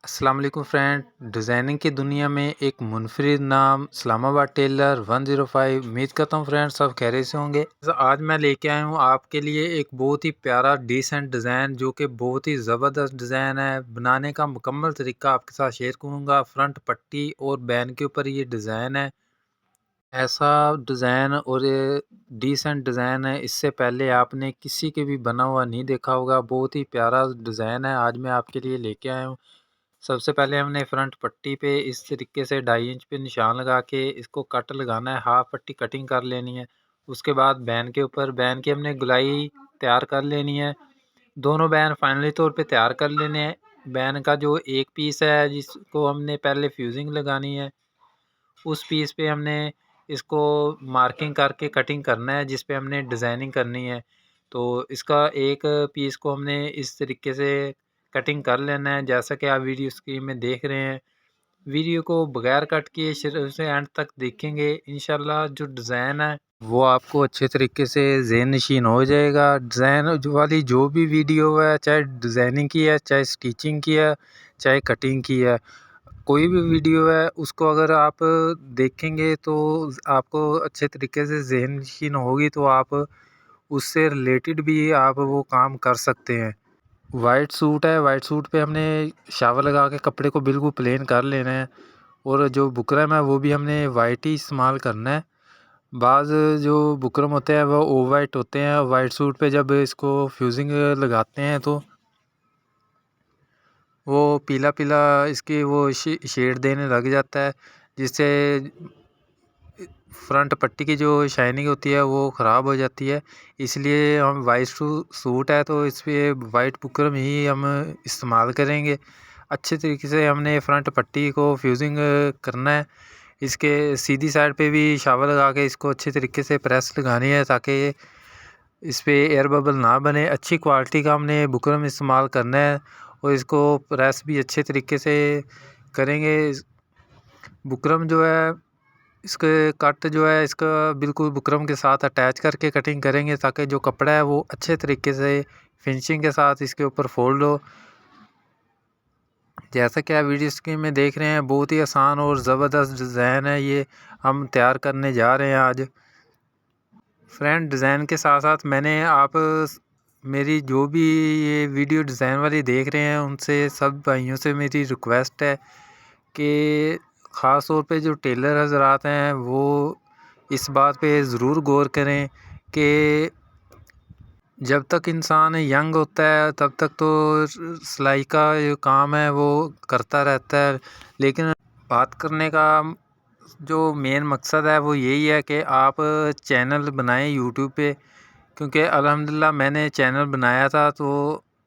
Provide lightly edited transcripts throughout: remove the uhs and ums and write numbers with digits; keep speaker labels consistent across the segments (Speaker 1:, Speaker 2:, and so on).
Speaker 1: अस्सलाम वालेकुम friend. Designing की दुनिया में एक मुनफरिद नाम इस्लामाबाद टेलर 105। उम्मीद करता हूँ फ्रेंड सब खैरियत से होंगे। आज मैं लेके आया हूँ आपके लिए एक बहुत ही प्यारा डिसेंट डिज़ाइन जो कि बहुत ही ज़बरदस्त डिज़ाइन है। बनाने का मुकम्मल तरीका आपके साथ शेयर करूँगा। फ्रंट पट्टी और बैन के ऊपर ये डिज़ाइन है। ऐसा डिज़ाइन और ये डिसेंट डिज़ाइन है, इससे पहले आपने किसी के भी बना हुआ नहीं देखा होगा। बहुत ही प्यारा डिज़ाइन है, आज मैं आपके लिए लेके आया हूँ। सबसे पहले हमने फ्रंट पट्टी पे इस तरीके से 2.5 इंच पे निशान लगा के इसको कट लगाना है, हाफ पट्टी कटिंग कर लेनी है। उसके बाद बैन के ऊपर बैन की हमने गुलाई तैयार कर लेनी है। दोनों बैन फाइनली तौर पे तैयार कर लेने हैं। बैन का जो एक पीस है जिसको हमने पहले फ्यूजिंग लगानी है, उस पीस पे हमने इसको मार्किंग करके कटिंग करना है जिस पे हमने डिज़ाइनिंग करनी है। तो इसका एक पीस को हमने इस तरीके से कटिंग कर लेना है जैसा कि आप वीडियो स्क्रीन में देख रहे हैं। वीडियो को बगैर कट किए शुरू से एंड तक देखेंगे, इंशाल्लाह जो डिज़ाइन है वो आपको अच्छे तरीके से ज़हन नशीन हो जाएगा। डिज़ाइन जो वाली जो भी वीडियो है, चाहे डिज़ाइनिंग की है, चाहे स्टिचिंग की है, चाहे कटिंग की है, कोई भी वीडियो है उसको अगर आप देखेंगे तो आपको अच्छे तरीके से ज़हन नशीन होगी, तो आप उससे रिलेटेड भी आप वो काम कर सकते हैं। वाइट सूट है, वाइट सूट पे हमने शावर लगा के कपड़े को बिल्कुल प्लेन कर लेना है और जो बुकरम है वो भी हमने वाइट ही इस्तेमाल करना है। बाज़ जो बुकरम होते हैं वो ओ वाइट होते हैं। वाइट सूट पे जब इसको फ्यूजिंग लगाते हैं तो वो पीला पीला इसकी वो शेड देने लग जाता है, जिससे फ्रंट पट्टी की जो शाइनिंग होती है वो ख़राब हो जाती है। इसलिए हम वाइट सूट है तो इस पे वाइट बुकरम ही हम इस्तेमाल करेंगे। अच्छे तरीके से हमने फ्रंट पट्टी को फ्यूजिंग करना है। इसके सीधी साइड पे भी शावर लगा के इसको अच्छे तरीके से प्रेस लगानी है ताकि इस पे एयर बबल ना बने। अच्छी क्वालिटी का हमने बुकरम इस्तेमाल करना है और इसको प्रेस भी अच्छे तरीके से करेंगे। बुकरम जो है इसके कट जो है इसका बिल्कुल बुकरम के साथ अटैच करके कटिंग करेंगे ताकि जो कपड़ा है वो अच्छे तरीके से फिनिशिंग के साथ इसके ऊपर फोल्ड हो। जैसा कि आप वीडियो स्क्रीन में देख रहे हैं, बहुत ही आसान और ज़बरदस्त डिज़ाइन है ये हम तैयार करने जा रहे हैं आज। फ्रेंड, डिज़ाइन के साथ साथ मैंने आप मेरी जो भी ये वीडियो डिज़ाइन वाली देख रहे हैं उनसे सब भाइयों से मेरी रिक्वेस्ट है कि ख़ास तौर पे जो टेलर हज़रात हैं वो इस बात पे ज़रूर गौर करें कि जब तक इंसान यंग होता है तब तक तो सिलाई का जो काम है वो करता रहता है, लेकिन बात करने का जो मेन मकसद है वो यही है कि आप चैनल बनाएं यूट्यूब पे। क्योंकि अल्हम्दुलिल्लाह मैंने चैनल बनाया था तो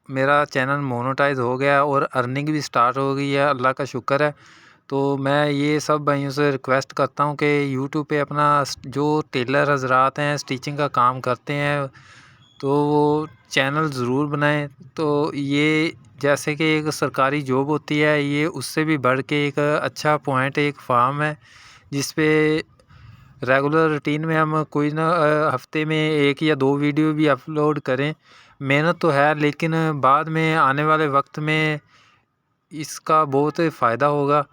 Speaker 1: मेरा चैनल मोनेटाइज हो गया और अर्निंग भी स्टार्ट हो गई है, अल्लाह का शुक्र है। तो मैं ये सब भाइयों से रिक्वेस्ट करता हूँ कि यूट्यूब पे अपना जो टेलर हज़रात हैं स्टिचिंग का काम करते हैं तो वो चैनल ज़रूर बनाएं। तो ये जैसे कि एक सरकारी जॉब होती है, ये उससे भी बढ़ के एक अच्छा पॉइंट एक फार्म है जिस पे रेगुलर रूटीन में हम कोई ना हफ्ते में 1 या 2 वीडियो भी अपलोड करें। मेहनत तो है लेकिन बाद में आने वाले वक्त में इसका बहुत फ़ायदा होगा।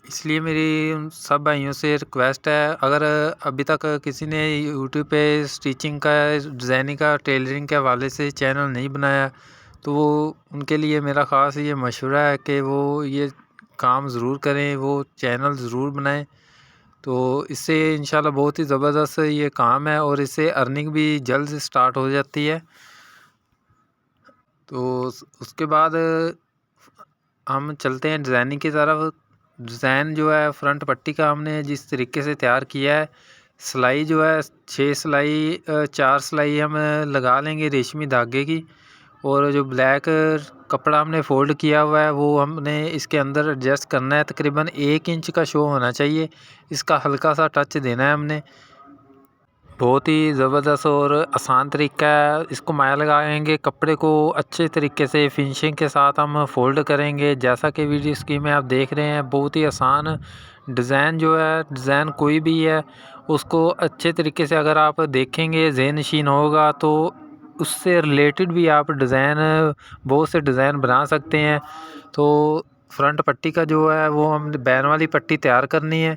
Speaker 1: इसलिए मेरी उन सब भाइयों से रिक्वेस्ट है, अगर अभी तक किसी ने यूट्यूब पे स्टिचिंग का, डिज़ाइनिंग का, टेलरिंग के हवाले से चैनल नहीं बनाया तो वो उनके लिए मेरा ख़ास ये मशवरा है कि वो ये काम ज़रूर करें, वो चैनल ज़रूर बनाएं। तो इससे इंशाल्लाह बहुत ही ज़बरदस्त ये काम है और इससे अर्निंग भी जल्द से स्टार्ट हो जाती है। तो उसके बाद हम चलते हैं डिज़ाइनिंग की तरफ। डिज़ाइन जो है फ्रंट पट्टी का हमने जिस तरीके से तैयार किया है, सिलाई जो है 6 सिलाई 4 सिलाई हम लगा लेंगे रेशमी धागे की, और जो ब्लैक कपड़ा हमने फ़ोल्ड किया हुआ है वो हमने इसके अंदर एडजस्ट करना है। तकरीबन 1 इंच का शो होना चाहिए, इसका हल्का सा टच देना है हमने। बहुत ही ज़बरदस्त और आसान तरीका है। इसको माया लगाएंगे, कपड़े को अच्छे तरीके से फिनिशिंग के साथ हम फ़ोल्ड करेंगे जैसा कि वीडियो स्क्रीन में आप देख रहे हैं। बहुत ही आसान डिज़ाइन जो है, डिज़ाइन कोई भी है उसको अच्छे तरीके से अगर आप देखेंगे ज़हन नशीन होगा तो उससे रिलेटेड भी आप डिज़ाइन बहुत से डिज़ाइन बना सकते हैं। तो फ्रंट पट्टी का जो है वो हम बैन वाली पट्टी तैयार करनी है।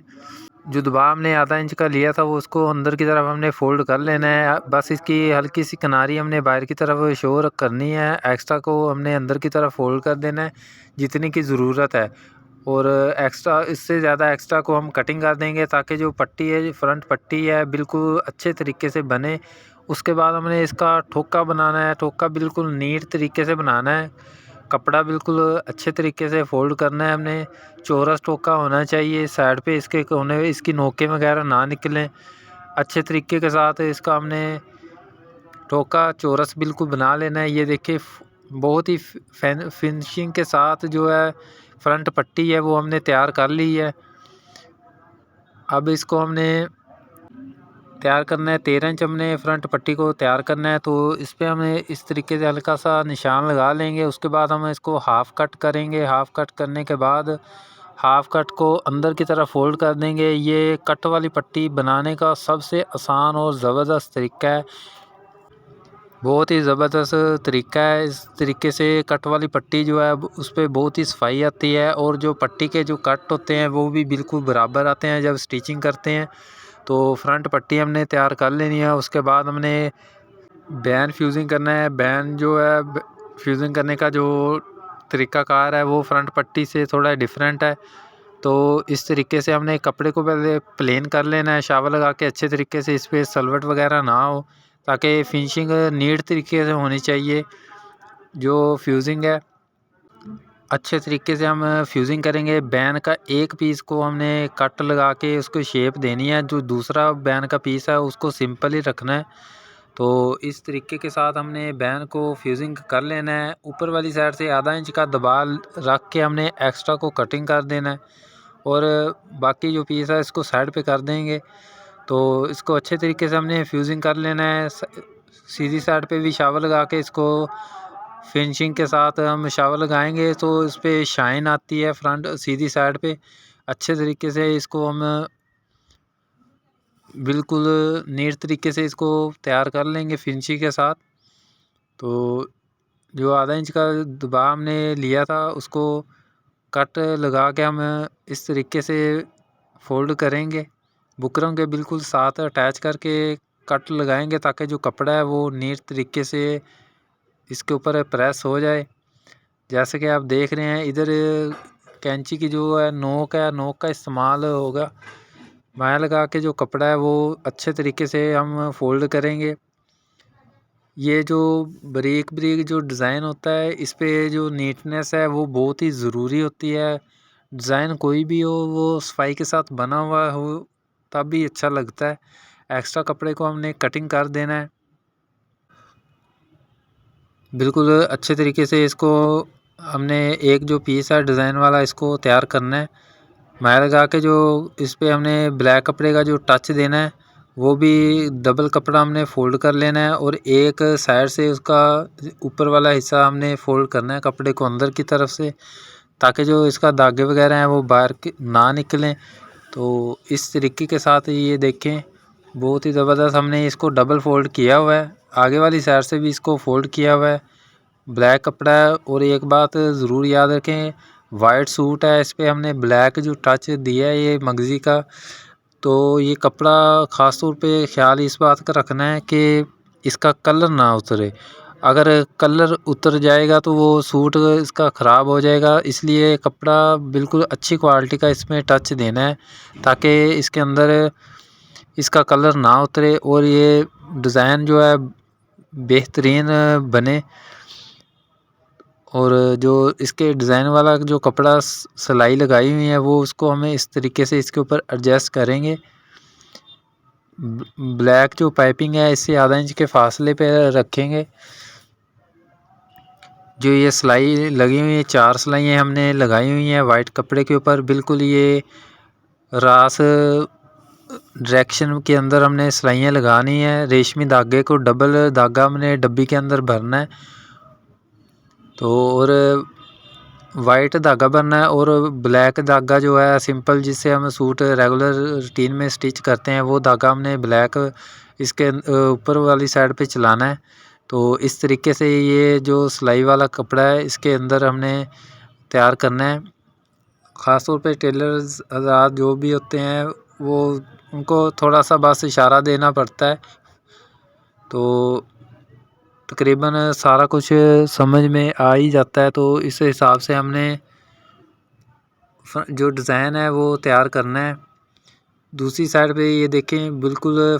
Speaker 1: जो दबाव हमने आधा इंच का लिया था वो उसको अंदर की तरफ हमने फ़ोल्ड कर लेना है। बस इसकी हल्की सी किनारी हमने बाहर की तरफ शो करनी है। एक्स्ट्रा को हमने अंदर की तरफ फ़ोल्ड कर देना है जितनी की ज़रूरत है, और एक्स्ट्रा इससे ज़्यादा एक्स्ट्रा को हम कटिंग कर देंगे ताकि जो पट्टी है, फ्रंट पट्टी है, बिल्कुल अच्छे तरीके से बने। उसके बाद हमने इसका ठोका बनाना है। ठोका बिल्कुल नीट तरीके से बनाना है। कपड़ा बिल्कुल अच्छे तरीके से फ़ोल्ड करना है हमने। चौरस ठोका होना चाहिए, साइड पे इसके कोने, इसकी नोकें वगैरह ना निकलें। अच्छे तरीके के साथ इसका हमने ठोका चौरस बिल्कुल बना लेना है। ये देखिए बहुत ही फिनिशिंग के साथ जो है फ्रंट पट्टी है वो हमने तैयार कर ली है। अब इसको हमने तैयार करना है। 13 इंच हमने फ्रंट पट्टी को तैयार करना है, तो इस पे हमें इस तरीके से हल्का सा निशान लगा लेंगे। उसके बाद हम इसको हाफ़ कट करेंगे। हाफ़ कट करने के बाद हाफ़ कट को अंदर की तरफ फ़ोल्ड कर देंगे। ये कट वाली पट्टी बनाने का सबसे आसान और ज़बरदस्त तरीका है। बहुत ही ज़बरदस्त तरीका है। इस तरीके से कट वाली पट्टी जो है उस पर बहुत ही सफाई आती है, और जो पट्टी के जो कट होते हैं वो भी बिल्कुल बराबर आते हैं जब स्टिचिंग करते हैं। तो फ्रंट पट्टी हमने तैयार कर लेनी है। उसके बाद हमने बैन फ्यूज़िंग करना है। बैन जो है फ्यूज़िंग करने का जो तरीक़ाकार है वो फ्रंट पट्टी से थोड़ा डिफरेंट है। तो इस तरीके से हमने कपड़े को पहले प्लेन कर लेना है, शावर लगा के अच्छे तरीके से। इस पर सलवट वगैरह ना हो, ताकि फिनिशिंग नीट तरीके से होनी चाहिए। जो फ्यूज़िंग है अच्छे तरीके से हम फ्यूज़िंग करेंगे। बैन का एक पीस को हमने कट लगा के उसको शेप देनी है। जो दूसरा बैन का पीस है उसको सिंपल ही रखना है। तो इस तरीके के साथ हमने बैन को फ्यूज़िंग कर लेना है। ऊपर वाली साइड से आधा इंच का दबाव रख के हमने एक्स्ट्रा को कटिंग कर देना है, और बाकी जो पीस है इसको साइड पे कर देंगे। तो इसको अच्छे तरीके से हमने फ्यूज़िंग कर लेना है। सीधी साइड पे भी शावर लगा के इसको फिनिशिंग के साथ हम शावर लगाएंगे तो इस पर शाइन आती है फ्रंट सीधी साइड पे। अच्छे तरीके से इसको हम बिल्कुल नीट तरीके से इसको तैयार कर लेंगे फिनिशिंग के साथ। तो जो आधा इंच का दबाव हमने लिया था उसको कट लगा के हम इस तरीके से फ़ोल्ड करेंगे। बुकरम के बिल्कुल साथ अटैच करके कट लगाएंगे ताकि जो कपड़ा है वो नीट तरीके से इसके ऊपर प्रेस हो जाए। जैसे कि आप देख रहे हैं इधर कैंची की जो है नोक है, नोक का इस्तेमाल होगा। माया लगा के जो कपड़ा है वो अच्छे तरीके से हम फ़ोल्ड करेंगे। ये जो बारीक बारीक जो डिज़ाइन होता है इस पे जो नीटनेस है वो बहुत ही ज़रूरी होती है। डिज़ाइन कोई भी हो वो सफाई के साथ बना हुआ हो तब भी अच्छा लगता है। एक्स्ट्रा कपड़े को हमने कटिंग कर देना है। बिल्कुल अच्छे तरीके से इसको हमने एक जो पीस है डिज़ाइन वाला इसको तैयार करना है। माया लगा के जो इस पे हमने ब्लैक कपड़े का जो टच देना है वो भी डबल कपड़ा हमने फ़ोल्ड कर लेना है, और एक साइड से उसका ऊपर वाला हिस्सा हमने फ़ोल्ड करना है कपड़े को अंदर की तरफ से, ताकि जो इसका धागे वगैरह हैं वो बाहर ना निकलें। तो इस तरीके के साथ ये देखें बहुत ही ज़बरदस्त हमने इसको डबल फ़ोल्ड किया हुआ है। आगे वाली साइड से भी इसको फ़ोल्ड किया हुआ है। ब्लैक कपड़ा है, और एक बात ज़रूर याद रखें, वाइट सूट है, इस पे हमने ब्लैक जो टच दिया है ये मगज़ी का। तो ये कपड़ा ख़ास तौर पे ख्याल इस बात का रखना है कि इसका कलर ना उतरे। अगर कलर उतर जाएगा तो वो सूट इसका ख़राब हो जाएगा। इसलिए कपड़ा बिल्कुल अच्छी क्वालिटी का इसमें टच देना है ताकि इसके अंदर इसका कलर ना उतरे और ये डिज़ाइन जो है बेहतरीन बने। और जो इसके डिज़ाइन वाला जो कपड़ा सिलाई लगाई हुई है वो उसको हमें इस तरीके से इसके ऊपर एडजस्ट करेंगे। ब्लैक जो पाइपिंग है इससे आधा इंच के फासले पे रखेंगे। जो ये सिलाई लगी हुई है 4 सिलाइयाँ हमने लगाई हुई हैं वाइट कपड़े के ऊपर। बिल्कुल ये रास डायरेक्शन के अंदर हमने सिलाइयाँ लगानी है। रेशमी धागे को डबल धागा हमने डब्बी के अंदर भरना है। तो और वाइट धागा भरना है, और ब्लैक धागा जो है सिंपल जिससे हम सूट रेगुलर रूटीन में स्टिच करते हैं वो धागा हमने ब्लैक इसके ऊपर वाली साइड पे चलाना है। तो इस तरीके से ये जो सिलाई वाला कपड़ा है इसके अंदर हमने तैयार करना है। ख़ास तौर पे टेलर्स हज़रात जो भी होते हैं वो उनको थोड़ा सा बस इशारा देना पड़ता है, तो तकरीबन सारा कुछ समझ में आ ही जाता है। तो इस हिसाब से हमने जो डिज़ाइन है वो तैयार करना है। दूसरी साइड पे ये देखें बिल्कुल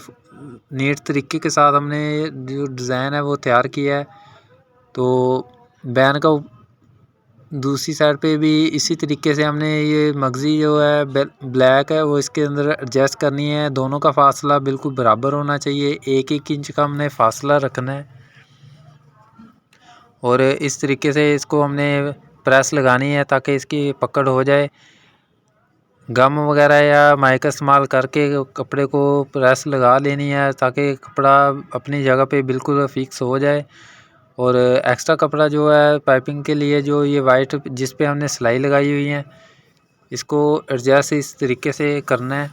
Speaker 1: नीट तरीके के साथ हमने जो डिज़ाइन है वो तैयार किया है। तो बैन का दूसरी साइड पे भी इसी तरीके से हमने ये मगज़ी जो है ब्लैक है वो इसके अंदर एडजस्ट करनी है। दोनों का फासला बिल्कुल बराबर होना चाहिए, 1-1 इंच का हमने फासला रखना है। और इस तरीके से इसको हमने प्रेस लगानी है ताकि इसकी पकड़ हो जाए। गम वगैरह या माइका इस्तेमाल करके कपड़े को प्रेस लगा लेनी है ताकि कपड़ा अपनी जगह पे बिल्कुल फिक्स हो जाए। और एक्स्ट्रा कपड़ा जो है पाइपिंग के लिए जो ये वाइट जिस पे हमने सिलाई लगाई हुई है इसको एडजस्ट इस तरीके से करना है,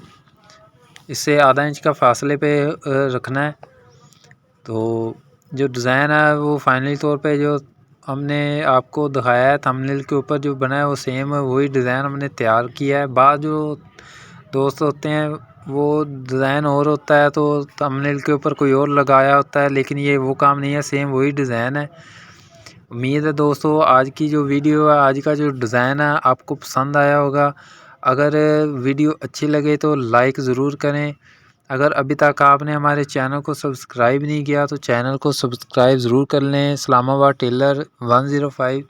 Speaker 1: इससे आधा इंच का फासले पे रखना है। तो जो डिज़ाइन है वो फाइनली तौर पे जो हमने आपको दिखाया है थंबनेल के ऊपर जो बना है वो सेम वही डिज़ाइन हमने तैयार किया है। बाद जो दोस्त होते हैं वो डिज़ाइन और होता है तो थंबनेल के ऊपर कोई और लगाया होता है, लेकिन ये वो काम नहीं है, सेम वही डिज़ाइन है। उम्मीद है दोस्तों आज की जो वीडियो है, आज का जो डिज़ाइन है आपको पसंद आया होगा। अगर वीडियो अच्छी लगे तो लाइक ज़रूर करें। अगर अभी तक आपने हमारे चैनल को सब्सक्राइब नहीं किया तो चैनल को सब्सक्राइब ज़रूर कर लें। इस्लामाबाद टेलर 105।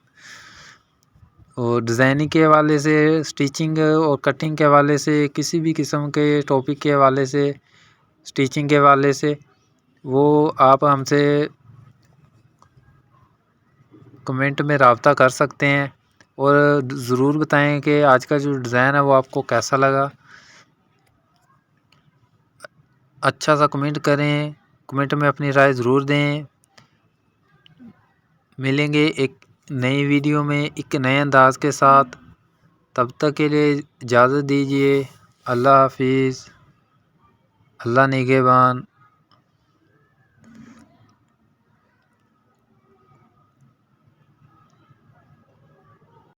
Speaker 1: और डिज़ाइनिंग के हवाले से, स्टिचिंग और कटिंग के हवाले से, किसी भी किस्म के टॉपिक के हवाले से, स्टिचिंग के हवाले से वो आप हमसे कमेंट में रब्ता कर सकते हैं। और ज़रूर बताएं कि आज का जो डिज़ाइन है वो आपको कैसा लगा। अच्छा सा कमेंट करें, कमेंट में अपनी राय ज़रूर दें। मिलेंगे एक नई वीडियो में एक नए अंदाज़ के साथ, तब तक के लिए इजाज़त दीजिए। अल्लाह हाफिज़, अल्लाह निगहबान।